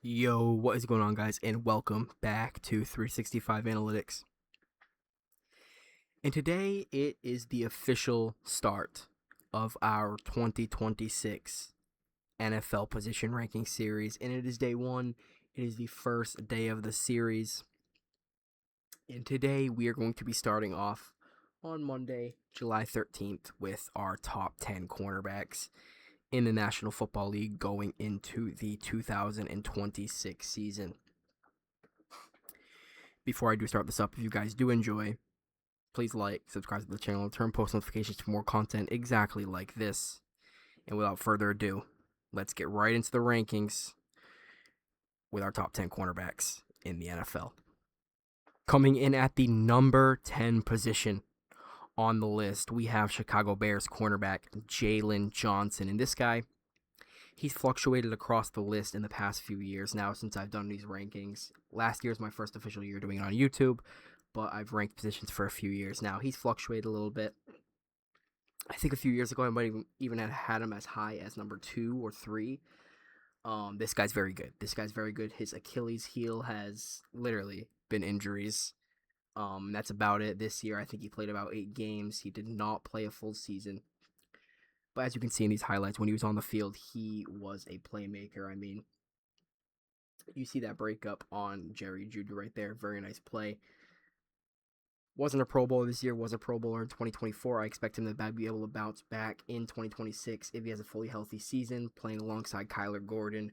Yo, what is going on, guys, and welcome back to 365 Analytics. And today it is the official start of our 2026 NFL position ranking series, and it is day one. It is the first day of the series, and today we are going to be starting off on Monday, July 13th, with our top 10 cornerbacks in the National Football League going into the 2026 season. Before I do start this up, if you guys do enjoy, please like, subscribe to the channel, and turn post notifications for more content exactly like this. And without further ado, let's get right into the rankings with our top 10 cornerbacks in the NFL. Coming in at the number 10 position on the list, we have Chicago Bears cornerback Jaylon Johnson. And this guy, he's fluctuated across the list in the past few years now since I've done these rankings. Last year is my first official year doing it on YouTube, but I've ranked positions for a few years now. He's fluctuated a little bit. I think a few years ago I might even have had him as high as number 2 or 3. This guy's very good. His Achilles heel has literally been injuries. That's about it. This year I think he played about 8 games. He did not play a full season. But as you can see in these highlights, when he was on the field, he was a playmaker. I mean, you see that breakup on Jerry Jeudy right there. Very nice play. Wasn't a Pro Bowler this year, was a Pro Bowler in 2024. I expect him to be able to bounce back in 2026 if he has a fully healthy season, playing alongside Kyler Gordon.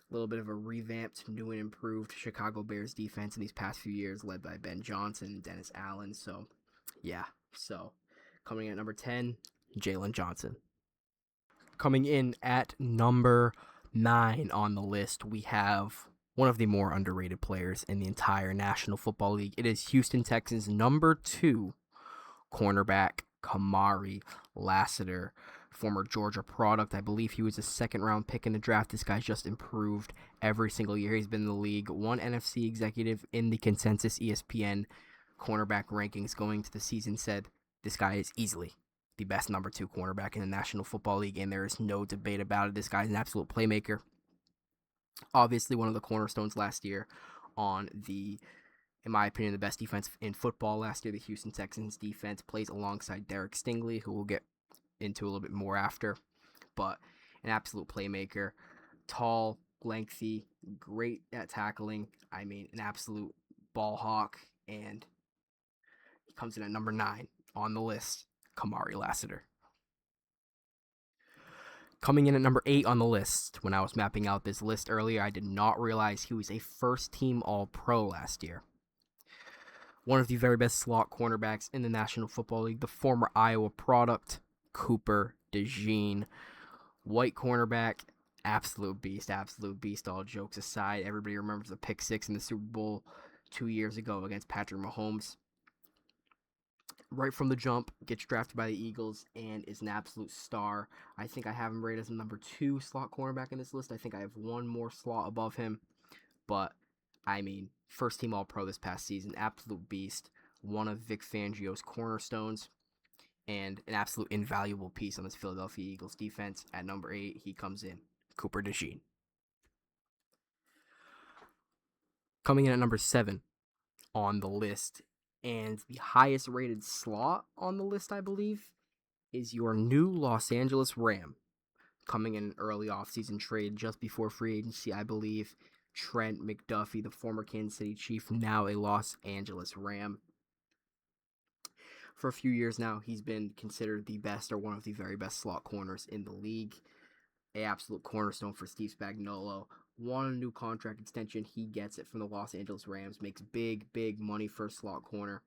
A little bit of a revamped, new and improved Chicago Bears defense in these past few years, led by Ben Johnson and Dennis Allen. So, yeah. So, coming in at number 10, Jaylon Johnson. Coming in at number 9 on the list, we have one of the more underrated players in the entire National Football League. It is Houston Texans' number 2 cornerback, Kamari Lassiter, former Georgia product. I believe he was a second-round pick in the draft. This guy's just improved every single year he's been in the league. One NFC executive in the consensus ESPN cornerback rankings going to the season said this guy is easily the best number 2 cornerback in the National Football League, and there is no debate about it. This guy's an absolute playmaker. Obviously, one of the cornerstones last year on the, in my opinion, the best defense in football last year. The Houston Texans defense plays alongside Derek Stingley, who we'll get into a little bit more after, but an absolute playmaker. Tall, lengthy, great at tackling. I mean, an absolute ball hawk, and he comes in at number 9 on the list, Kamari Lassiter. Coming in at number 8 on the list, when I was mapping out this list earlier, I did not realize he was a first-team All-Pro last year. One of the very best slot cornerbacks in the National Football League, the former Iowa product, Cooper DeJean. White cornerback, absolute beast, all jokes aside. Everybody remembers the pick 6 in the Super Bowl 2 years ago against Patrick Mahomes. Right from the jump, gets drafted by the Eagles, and is an absolute star. I think I have him rated as a number 2 slot cornerback in this list. I think I have one more slot above him. But, I mean, first-team All-Pro this past season, absolute beast. One of Vic Fangio's cornerstones, and an absolute invaluable piece on this Philadelphia Eagles defense. At number 8, he comes in, Cooper DeJean. Coming in at number 7 on the list, and the highest rated slot on the list, I believe, is your new Los Angeles Ram. Coming in an early offseason trade just before free agency, I believe, Trent McDuffie, the former Kansas City Chief, now a Los Angeles Ram. For a few years now, he's been considered the best or one of the very best slot corners in the league. An absolute cornerstone for Steve Spagnuolo. Want a new contract extension, he gets it from the Los Angeles Rams. Makes big money for a slot corner.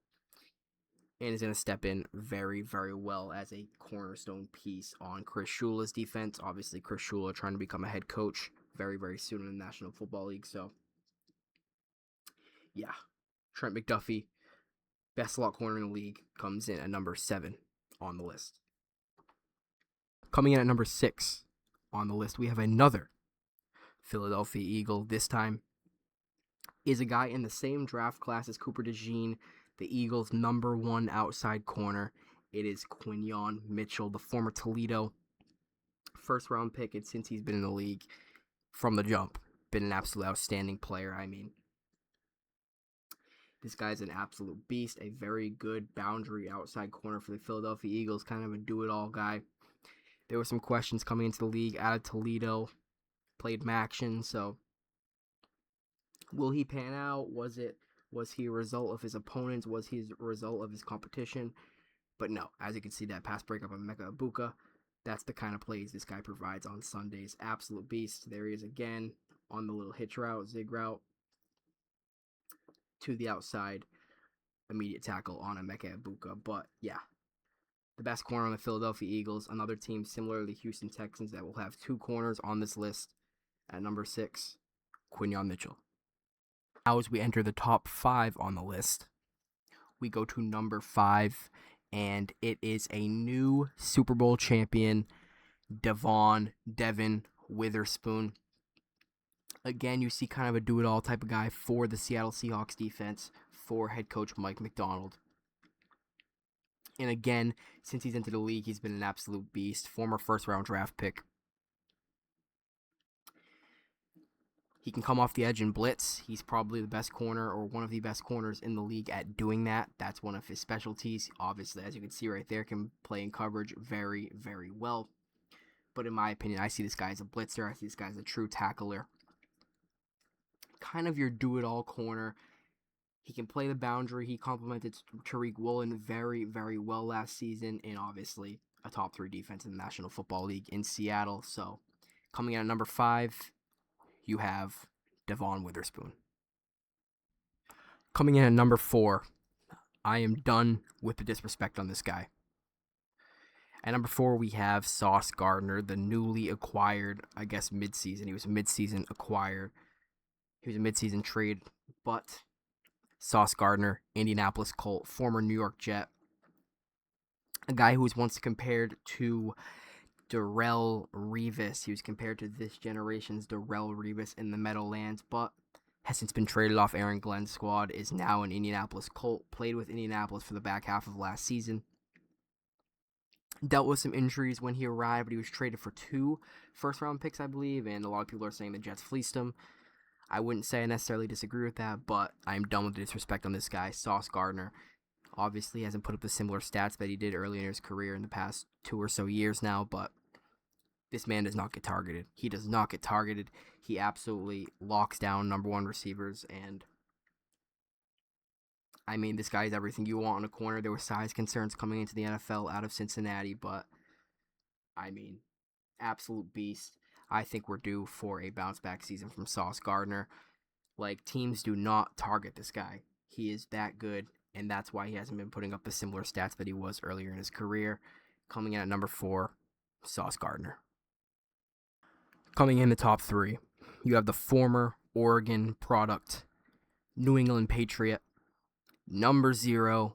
And is going to step in very, very well as a cornerstone piece on Chris Shula's defense. Obviously, Chris Shula trying to become a head coach very, very soon in the National Football League. So, yeah. Trent McDuffie, best slot corner in the league, comes in at number 7 on the list. Coming in at number 6 on the list, we have another Philadelphia Eagle. This time is a guy in the same draft class as Cooper DeJean, the Eagles' number 1 outside corner. It is Quinyon Mitchell, the former Toledo first-round pick, and since he's been in the league from the jump, been an absolute outstanding player. I mean, this guy's an absolute beast, a very good boundary outside corner for the Philadelphia Eagles, kind of a do-it-all guy. There were some questions coming into the league out of Toledo, played Maction, so will he pan out? Was he a result of his opponents? Was he a result of his competition? But no, as you can see, that pass breakup of Emeka Egbuka, that's the kind of plays this guy provides on Sundays. Absolute beast. There he is again on the little hitch route, zig route, to the outside, immediate tackle on Emeka Egbuka. But yeah, the best corner on the Philadelphia Eagles, another team similar to the Houston Texans that will have 2 corners on this list. At number 6, Quinyon Mitchell. Now as we enter the top 5 on the list, we go to number 5, and it is a new Super Bowl champion, Devin Witherspoon. Again, you see kind of a do-it-all type of guy for the Seattle Seahawks defense for head coach Mike McDonald. And again, since he's entered the league, he's been an absolute beast. Former first-round draft pick. He can come off the edge and blitz. He's probably the best corner or one of the best corners in the league at doing that. That's one of his specialties. Obviously, as you can see right there, can play in coverage very, very well. But in my opinion, I see this guy as a blitzer. I see this guy as a true tackler. Kind of your do-it-all corner. He can play the boundary. He complemented Tariq Woolen very, very well last season. And obviously, a top 3 defense in the National Football League in Seattle. So, coming in at number 5, you have Devon Witherspoon. Coming in at number 4, I am done with the disrespect on this guy. At number 4, we have Sauce Gardner, the newly acquired, I guess, midseason. He was a midseason acquired. He was a midseason trade, but Sauce Gardner, Indianapolis Colt, former New York Jet, a guy who was once compared to Darrelle Revis. He was compared to this generation's Darrelle Revis in the Meadowlands, but has since been traded off Aaron Glenn's squad, is now an Indianapolis Colt, played with Indianapolis for the back half of last season. Dealt with some injuries when he arrived, but he was traded for 2 first-round picks, I believe, and a lot of people are saying the Jets fleeced him. I wouldn't say I necessarily disagree with that, but I'm done with the disrespect on this guy, Sauce Gardner. Obviously, he hasn't put up the similar stats that he did early in his career in the past 2 or so years now, but this man does not get targeted. He does not get targeted. He absolutely locks down number 1 receivers, and I mean, this guy is everything you want in a corner. There were size concerns coming into the NFL out of Cincinnati, but I mean, absolute beast. I think we're due for a bounce-back season from Sauce Gardner. Like, teams do not target this guy. He is that good, and that's why he hasn't been putting up the similar stats that he was earlier in his career. Coming in at number 4, Sauce Gardner. Coming in the top 3, you have the former Oregon product, New England Patriot, number 0,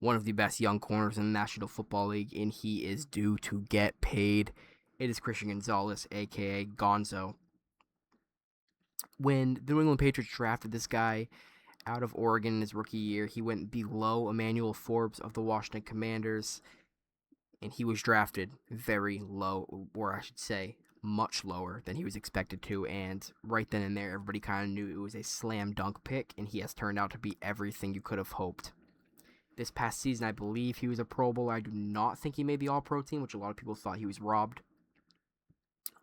one of the best young corners in the National Football League, and he is due to get paid. It is Christian Gonzalez, a.k.a. Gonzo. When the New England Patriots drafted this guy out of Oregon in his rookie year, he went below Emmanuel Forbes of the Washington Commanders, and he was drafted very low, or I should say, much lower than he was expected to, and right then and there, everybody kind of knew it was a slam dunk pick, and he has turned out to be everything you could have hoped. This past season, I believe he was a Pro Bowler. I do not think he made the All-Pro team, which a lot of people thought he was robbed.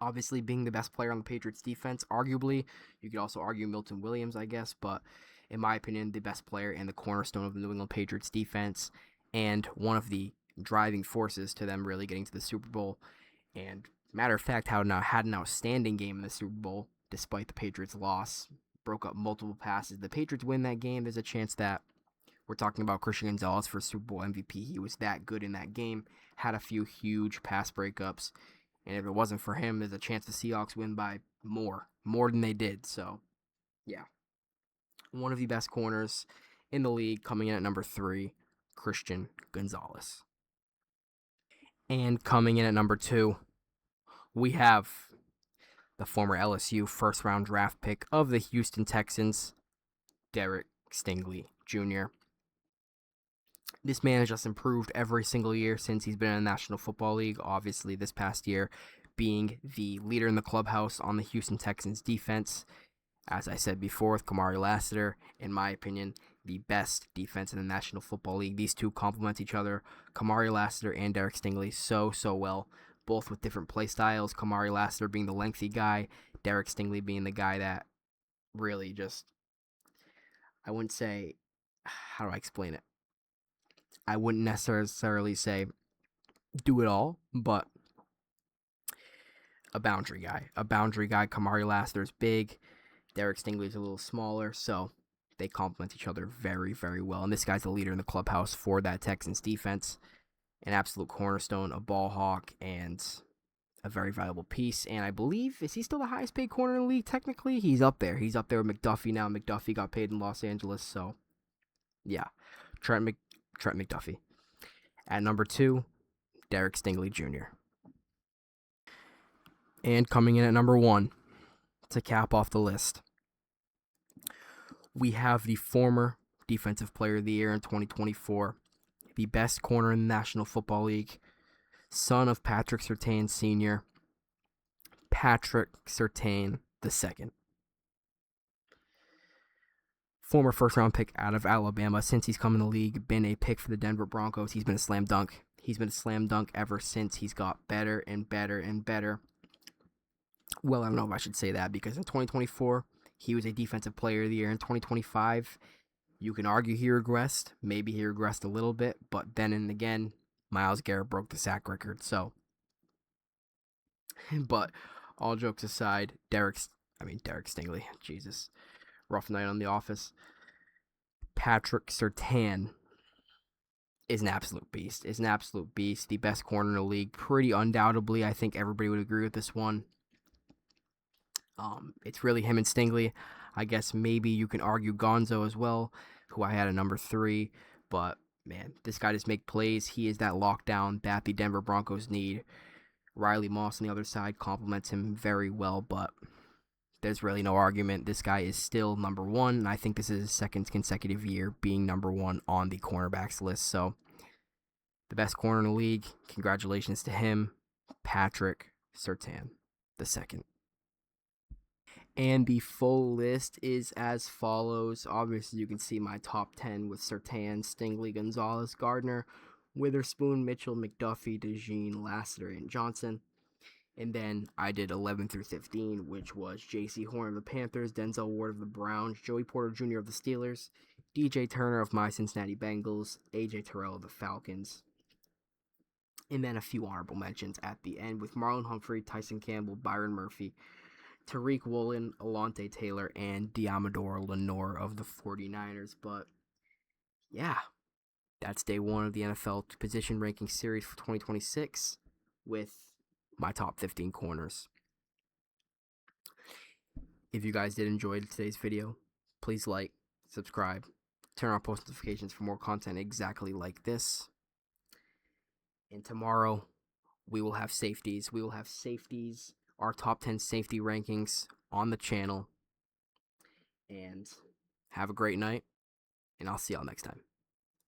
Obviously, being the best player on the Patriots defense, arguably, you could also argue Milton Williams, I guess, but in my opinion, the best player and the cornerstone of the New England Patriots defense, and one of the driving forces to them really getting to the Super Bowl. And matter of fact, had an outstanding game in the Super Bowl, despite the Patriots' loss. Broke up multiple passes. The Patriots win that game. There's a chance that we're talking about Christian Gonzalez for Super Bowl MVP. He was that good in that game. Had a few huge pass breakups. And if it wasn't for him, there's a chance the Seahawks win by more than they did. So, yeah. One of the best corners in the league, coming in at number 3, Christian Gonzalez. And coming in at number 2, we have the former LSU first-round draft pick of the Houston Texans, Derek Stingley Jr. This man has just improved every single year since he's been in the National Football League. Obviously, this past year being the leader in the clubhouse on the Houston Texans defense. As I said before, with Kamari Lassiter, in my opinion, the best defense in the National Football League. These two complement each other. Kamari Lassiter and Derek Stingley so well, both with different play styles. Kamari Lassiter being the lengthy guy, Derek Stingley being the guy that really just, I wouldn't say, how do I explain it? I wouldn't necessarily say do it all, but a boundary guy. Kamari Lassiter's big. Derek Stingley's a little smaller, so they complement each other very well. And this guy's the leader in the clubhouse for that Texans defense. An absolute cornerstone, a ball hawk, and a very valuable piece. And I believe, is he still the highest paid corner in the league? Technically, he's up there. He's up there with McDuffie now. McDuffie got paid in Los Angeles, so yeah. Trent McDuffie. At number 2, Derek Stingley Jr. And coming in at number 1, to cap off the list, we have the former Defensive Player of the Year in 2024, the best corner in the National Football League, son of Patrick Surtain Sr., Patrick Surtain II. Former first-round pick out of Alabama. Since he's come in the league, been a pick for the Denver Broncos. He's been a slam dunk. He's been a slam dunk ever since. He's got better and better. Well, I don't know if I should say that, because in 2024, he was a Defensive Player of the Year. In 2025, you can argue he regressed. Maybe he regressed a little bit, but then and again, Myles Garrett broke the sack record. So, but all jokes aside, Derek Stingley, Jesus, rough night on the office. Patrick Surtain is an absolute beast. The best corner in the league, pretty undoubtedly. I think everybody would agree with this one. It's really him and Stingley. I guess maybe you can argue Gonzo as well, who I had at number 3. But, man, this guy just makes plays. He is that lockdown that the Denver Broncos need. Riley Moss on the other side complements him very well, but there's really no argument. This guy is still number 1, and I think this is his second consecutive year being number 1 on the cornerbacks list. So, the best corner in the league, congratulations to him, Patrick Surtain II. And the full list is as follows. Obviously, you can see my top 10 with Surtain, Stingley, Gonzalez, Gardner, Witherspoon, Mitchell, McDuffie, DeJean, Lassiter, and Johnson. And then I did 11 through 15, which was J.C. Horn of the Panthers, Denzel Ward of the Browns, Joey Porter Jr. of the Steelers, DJ Turner of my Cincinnati Bengals, A.J. Terrell of the Falcons. And then a few honorable mentions at the end with Marlon Humphrey, Tyson Campbell, Byron Murphy, Tariq Woolen, Alontae Taylor, and Diamador Lenore of the 49ers. But, yeah, that's day 1 of the NFL Position Ranking Series for 2026 with my top 15 corners. If you guys did enjoy today's video, please like, subscribe, turn on post notifications for more content exactly like this. And tomorrow, we will have safeties. Our top 10 safety rankings on the channel. And have a great night, and I'll see y'all next time.